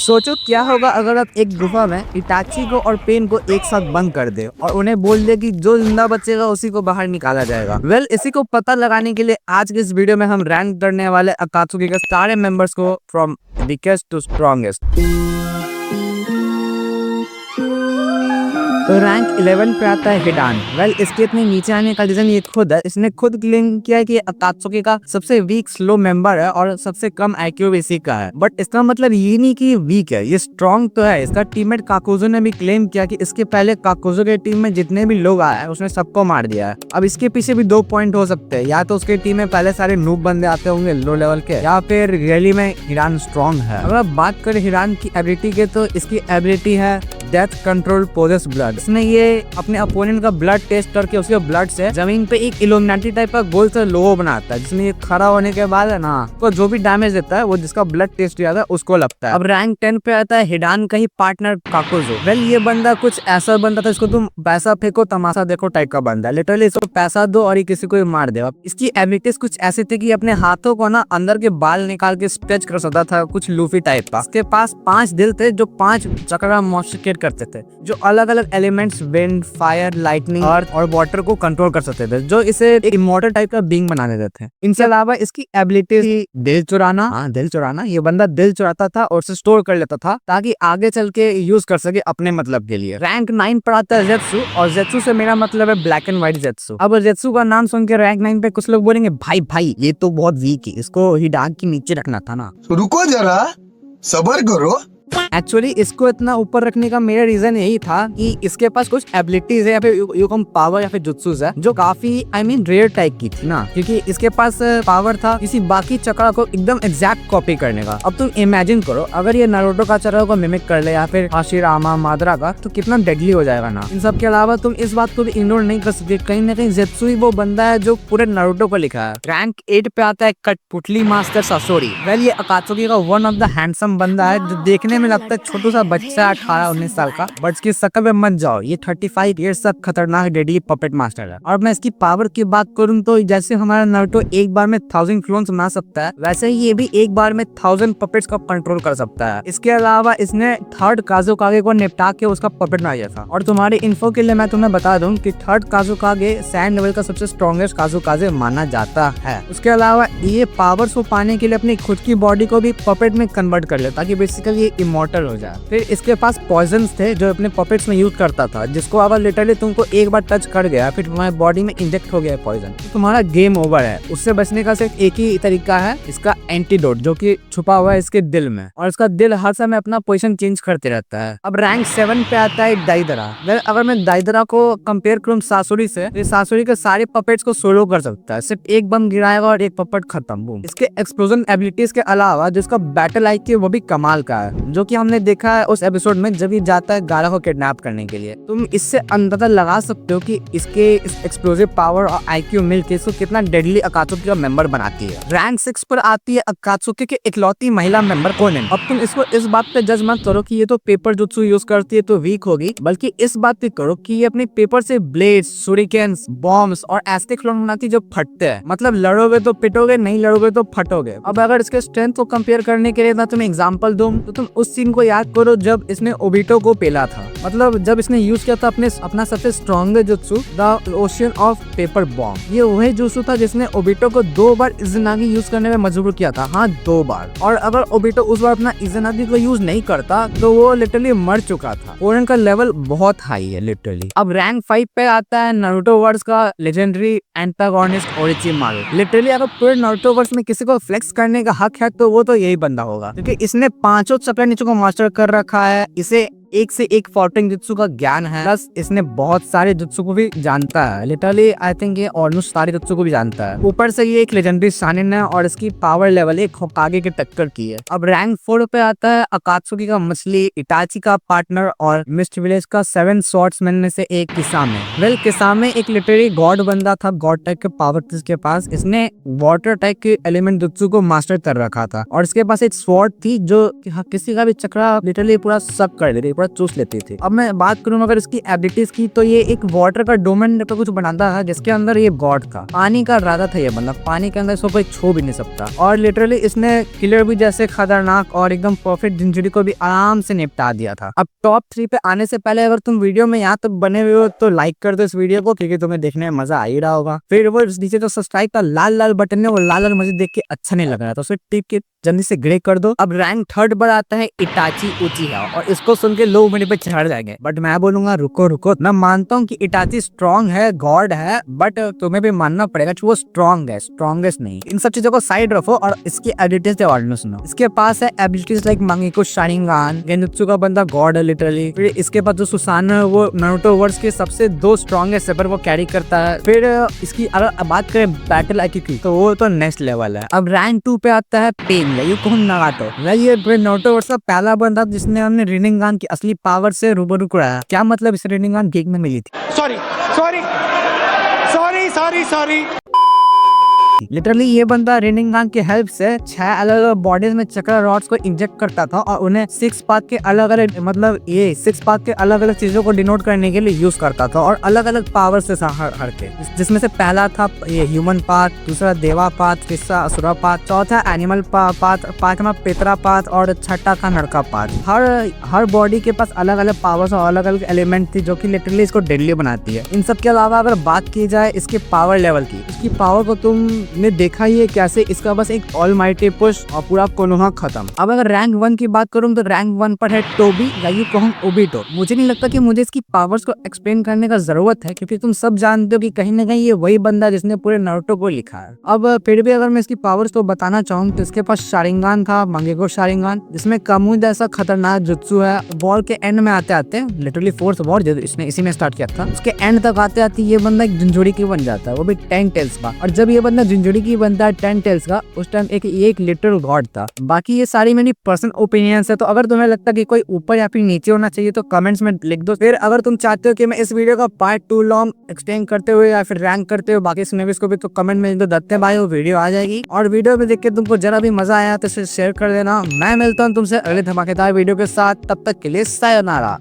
सोचो क्या होगा अगर आप एक गुफा में इटाची को और पेन को एक साथ बंद कर दे और उन्हें बोल दे कि जो जिंदा बचेगा उसी को बाहर निकाला जाएगा। इसी को पता लगाने के लिए आज के इस वीडियो में हम रैंक करने वाले अकात्सुकी के सारे मेंबर्स को फ्रॉम वीकेस्ट टू स्ट्रॉन्गेस्ट। तो रैंक 11 पे आता है हिडान। इसके इतने नीचे आने का रीजन ये खुद है, इसने खुद क्लेम किया है कि अकात्सुकी का सबसे वीक स्लो मेंबर है और सबसे कम आईक्यू इसी का है। बट इसका मतलब ये नहीं कि वीक है, ये स्ट्रॉन्ग तो है। इसका टीममेट काकुजो ने भी क्लेम किया कि इसके पहले काकुजो के टीम में जितने भी लोग आए उसने सबको मार दिया है। अब इसके पीछे भी 2 पॉइंट हो सकते हैं, या तो उसके टीम में पहले सारे नूब बंदे आते होंगे लो लेवल के, या फिर रियली में हिडान स्ट्रॉन्ग है। अगर बात करें हिडान की एबिलिटी के तो इसकी एबिलिटी है डेथ कंट्रोल पोजेस ब्लड। इसने ये अपने अपोनेंट का ब्लड टेस्ट करके उसके ब्लड से जमीन पे एक इल्यूमिनाटी टाइप का गोल से लोगो बनाता है, जिसमें ये खड़ा होने के बाद है ना तो जो भी डैमेज देता है वो जिसका ब्लड टेस्ट किया था उसको लगता है। अब रैंक 10 पे आता है हिडान का ही पार्टनर काकुजो। ये बंदा कुछ ऐसा बंदा था, इसको तुम पैसा फेंको तमाशा देखो टाइप का बंदा है। लिटरली इसको पैसा दो और ये किसी को मार दे। इसकी एबिलिटीज कुछ ऐसी थी कि अपने हाथों को ना अंदर के बाल निकाल के स्ट्रेच कर सकता था, कुछ लूफी टाइप का। इसके पास 5 दिल थे जो 5 चक्रा मॉडिफिकेट करते थे, जो अलग अलग एलिमेंट्स विंड, फायर, लाइटनिंग, अर्थ और वाटर को कंट्रोल कर सकते थे, जो इसे एक इमॉर्टल टाइप का बीइंग बना देते थे। इनके अलावा इसकी एबिलिटी थी दिल चुराना। दिल चुराना, ये बंदा दिल चुराता था और उसे स्टोर कर लेता था ताकि आगे चल के यूज कर सके अपने मतलब के लिए। रैंक 9 पर आता है जेत्सु, और जेत्सु से मेरा मतलब है ब्लैक एंड व्हाइट जेत्सु। अब जेत्सु का नाम सुन के रैंक 9 पे कुछ लोग बोलेंगे भाई ये तो बहुत वीक है, इसको हिडान के नीचे रखना था ना। रुको जरा, सबर करो। एक्चुअली इसको इतना ऊपर रखने का मेरा रीजन यही था कि इसके पास कुछ एबिलिटीज है या फिर यूकम पावर या फिर जुत्सुस है जो काफी रेयर टाइप की थी ना, क्योंकि इसके पास पावर था किसी बाकी चक्रा को एकदम एग्जैक्ट कॉपी करने का। अब तुम इमेजिन करो अगर ये नारुतो का चक्रा को मिमिक कर ले या फिर हाशिरामा मादरा का, तो कितना डेडली हो जाएगा ना। इन सब के अलावा तुम इस बात को भी इग्नोर नहीं कर सकते, कहीं ना कहीं जेत्सु ही वो बंदा है जो पूरे नारुतो को लिखा है। रैंक 8 पे आता है कठपुतली मास्टर सासोरी। ये अकात्सुकी का वन ऑफ द हैंडसम बंदा है जो देखने में लगता है छोटा सा बच्चा 18-19 साल का, बट इसकी शक्ल में मत जाओ, ये 35 ईयर्स तक खतरनाक डेडली पपेट मास्टर है। और मैं इसकी पावर की बात करूं तो जैसे हमारा नारुतो एक बार में 1000 क्लोन्स बना सकता है, वैसे ही ये भी एक बार में 1000 पपेट्स का कंट्रोल कर सकता है। इसके अलावा इसने 3rd काजुकागे को निपटा के उसका पपेट बनाया था। और तुम्हारी इन्फो के लिए मैं तुम्हें बता दूं कि 3rd काजुकागे सैंड लेवल का सबसे स्ट्रॉन्गेस्ट काजुकागे माना जाता है। उसके अलावा ये पावर्स को पाने के लिए अपनी खुद की बॉडी को भी पपेट में कन्वर्ट कर लेता ताकि बेसिकली ये इमॉर्टल हो जाए। फिर इसके पास पॉइजन्स थे जो अपने पपेट्स में यूज करता था, जिसको अगर लिटरली तुमको एक बार टच कर गया फिर तुम्हारे बॉडी में इंजेक्ट हो गया पॉइजन, तो तुम्हारा गेम ओवर है। उससे बचने का सिर्फ एक ही तरीका है, इसका एंटीडोट, जो कि छुपा हुआ है इसके दिल में, और इसका दिल हर समय अपना पोजीशन चेंज करते रहता है। अब रैंक 7 पे आता है दाइदरा। अगर मैं दाइदरा को कंपेयर करूं सासुरी से, तो सासुरी के सारे पपेट्स को सोलो कर सकता है, सिर्फ एक बम गिराएगा और एक पपेट खत्म। इसके एक्सप्लोजन एबिलिटीज के अलावा जिसका बैटल आईक्यू वो भी कमाल का है, जो कि हमने देखा है उस एपिसोड में जब ये जाता है गारा को किडनैप करने के लिए। तुम इससे अंदाजा लगा सकते हो कि इसके इस एक्सप्लोसिव पावर और आईक्यू मिलके इसको कितना डेडली अकात्सुकी का मेंबर बनाती है। रैंक 6 पर आती है अकात्सुकी की इकलौती महिला मेंबर कोनेन। अब तुम इसको इस बात पे जज मत करो कि ये तो पेपर जुत्सु यूज करती है तो वीक होगी, बल्कि इस बात पे करो कि ये अपने पेपर से ब्लेड्स, शूरिकेन्स, बॉम्ब्स और ऐसे क्लोन बनाती जो फटते हैं। मतलब लड़ोगे तो पिटोगे, नहीं लड़ोगे तो फटोगे। अब अगर इसके स्ट्रेंथ को कंपेयर करने के लिए मैं तुम्हें एग्जांपल दूं तो तुम उस सीन को याद करो जब इसने ओबिटो को पेला था। मतलब जब इसने यूज किया था अपना सबसे strongest jutsu, the ocean of paper bomb. ये वही जुत्सु था जिसने ओबिटो को 2 बार इज़नागी यूज करने में मजबूर किया था। हाँ, 2 बार। और अगर ओबिटो उस बार अपना इज़नागी को यूज नहीं करता तो वो लिटरली मर चुका था। ओरेन का लेवल बहुत हाई है लिटरली। अब रैंक 5 पे आता है नारुतो वर्स का लेजेंडरी एंटागोनिस्ट ओरोचिमारू। लिटरली अगर पूरे नारुतो वर्स में किसी को फ्लेक्स करने का हक है तो वो तो यही बंदा होगा, क्योंकि इसने 5 चक्र नीचे को मास्टर कर रखा है। इसे एक से एक फाउटिंग जुत्सु का ज्ञान है, प्लस इसने बहुत सारे जुत्सु को भी जानता है। लिटरली आई थिंक ये ऑलमोस्ट सारे जुत्सु को भी जानता है। ऊपर से ये एक लेजेंडरी शानिन है और इसकी पावर लेवल एक होकागे के टक्कर की है। अब रैंक 4 पे आता है अकात्सुकी का मछली, इटाची का पार्टनर और मिस्ट विलेज का 7 स्वॉर्ड्समैन में से एक किसामे। किसामे एक लिटरली गॉड बंदा था, गॉड टाइप के पावर इसके पास। इसने वाटर टाइप के एलिमेंट जुत्सु को मास्टर कर रखा था और इसके पास एक स्वॉर्ड थी जो किसी का भी चक्रा लिटरली पूरा सब कर देती, पूरा चूस लेती थी। अब मैं बात करूँ अगर इसकी एबिलिटीज की, तो ये एक वाटर का डोमेन पे कुछ बनाता है जिसके अंदर ये गॉड था, पानी का राजा था ये बंदा, पानी के अंदर इसको कोई छू भी नहीं सकता। और लिटरली इसने किलर भी जैसे खतरनाक और एकदम परफेक्ट जिंजुरी को भी आराम से निपटा दिया था। अब टॉप 3 पे आने से पहले अगर तुम वीडियो में यहाँ तक बने हुए हो तो लाइक कर दो इस वीडियो को, क्योंकि तुम्हें देखने में मजा आ ही रहा होगा। फिर वो नीचे जो सब्सक्राइब का लाल लाल बटन है, वो लाल लाल मुझे देख के अच्छा नहीं लग रहा, तो उसे टिप के जल्दी से ग्रे कर दो। अब रैंक 3rd पर आता है इटाची उचिहा, और इसको सुन के लोग मेरे पे चढ़ जाएंगे, बट मैं बोलूंगा रुको रुको। मैं मानता हूँ कि इटाची स्ट्रॉन्ग है, गॉड है, बट तुम्हें भी मानना पड़ेगा कि वो स्ट्रॉन्ग है, स्ट्रॉन्गेस्ट नहीं। इन सब चीजों को साइड रखो और इसकी एबिलिटीज के बारे में सुनो। इसके पास है एबिलिटीज लाइक मांगेको शारिंगान, गेंजुत्सु का बंदा गॉड है लिटरली। फिर इसके पास जो सुसानो है वो नारुतो वर्स के सबसे 2 स्ट्रॉन्गेस्ट सेपर वो कैरी करता है। फिर इसकी अगर बात करें बैटल आईक्यू की, तो वो तो नेक्स्ट लेवल है। अब रैंक 2 पे आता है पेन, ये कौन नागातो, ये नारुतो वर्स का पहला बंदा जिसने हमने रिनिंगान की असली पावर से रूबरू कराया। क्या मतलब इस रिनिंगान गेम में मिली थी। Sorry sorry sorry sorry sorry literally ये बंदा रिनिंगान की हेल्प से 6 अलग अलग बॉडीज में चक्र रॉड्स को इंजेक्ट करता था और उन्हें 6 पाथ के अलग अलग ये 6 पाथ के अलग अलग चीजों को डिनोट करने के लिए यूज करता था, और अलग अलग पावर से हर के, जिसमें से पहला था ये ह्यूमन पाथ, दूसरा देवा पाथ, तीसरा असुरा पाथ, चौथा एनिमल पाथ, पांचवा पेतरा पाथ और छठा था नरका पाथ। हर बॉडी के पास अलग अलग पावर्स और अलग अलग एलिमेंट थी जो कि लिटरली इसको डेडली बनाती है। इन सब के अलावा अगर बात की जाए इसके पावर लेवल की, इसकी पावर को तुमने देखा ही है कैसे इसका बस एक ऑलमाइटी पुश और पूरा कोनोहा खत्म। अब अगर रैंक 1 की बात करूं तो रैंक 1 पर है टोबी या यूं कहूं ओबिटो। मुझे नहीं लगता कि मुझे इसकी पावर्स को एक्सप्लेन करने का जरूरत है, क्योंकि तुम सब जानते हो कि कहीं ना कहीं ये वही बंदा जिसने पूरे नारुतो को लिखा है। अब फिर भी अगर मैं इसकी पावर्स को बताना चाहूँ तो इसके पास शारिंगान था, मांगेको शारिंगान, जिसमें कामुई जैसा खतरनाक जुत्सु है। वॉर के एंड में आते आते लिटरली 4th वॉर इसने इसी में स्टार्ट किया था, उसके एंड तक आते आते ये बंदा एक जिंजुरी की बन जाता है, वो भी 10 टेल्स का। और जब ये बंदा जिंजुरी की बनता है 10 टेल्स का, उस टाइम एक लिटिल गॉड था। बाकी ये सारी मेरी पर्सनल ओपिनियंस है, तो अगर तुम्हें लगता है कि कोई ऊपर या फिर नीचे होना चाहिए तो कमेंट्स में लिख दो। फिर अगर तुम चाहते हो कि मैं इस वीडियो का पार्ट 2 लॉन्ग एक्सटेंड करते हुए या फिर रैंक करते हुए बाकी सिनेरियोस को भी, तो कमेंट में दत्ते भाई वो वीडियो आ जाएगी। और वीडियो में देख के तुमको जरा भी मजा आया तो इसे शेयर कर देना। मैं मिलता हूँ तुमसे अगले धमाकेदार वीडियो के साथ, तब तक के लिए सायोनारा।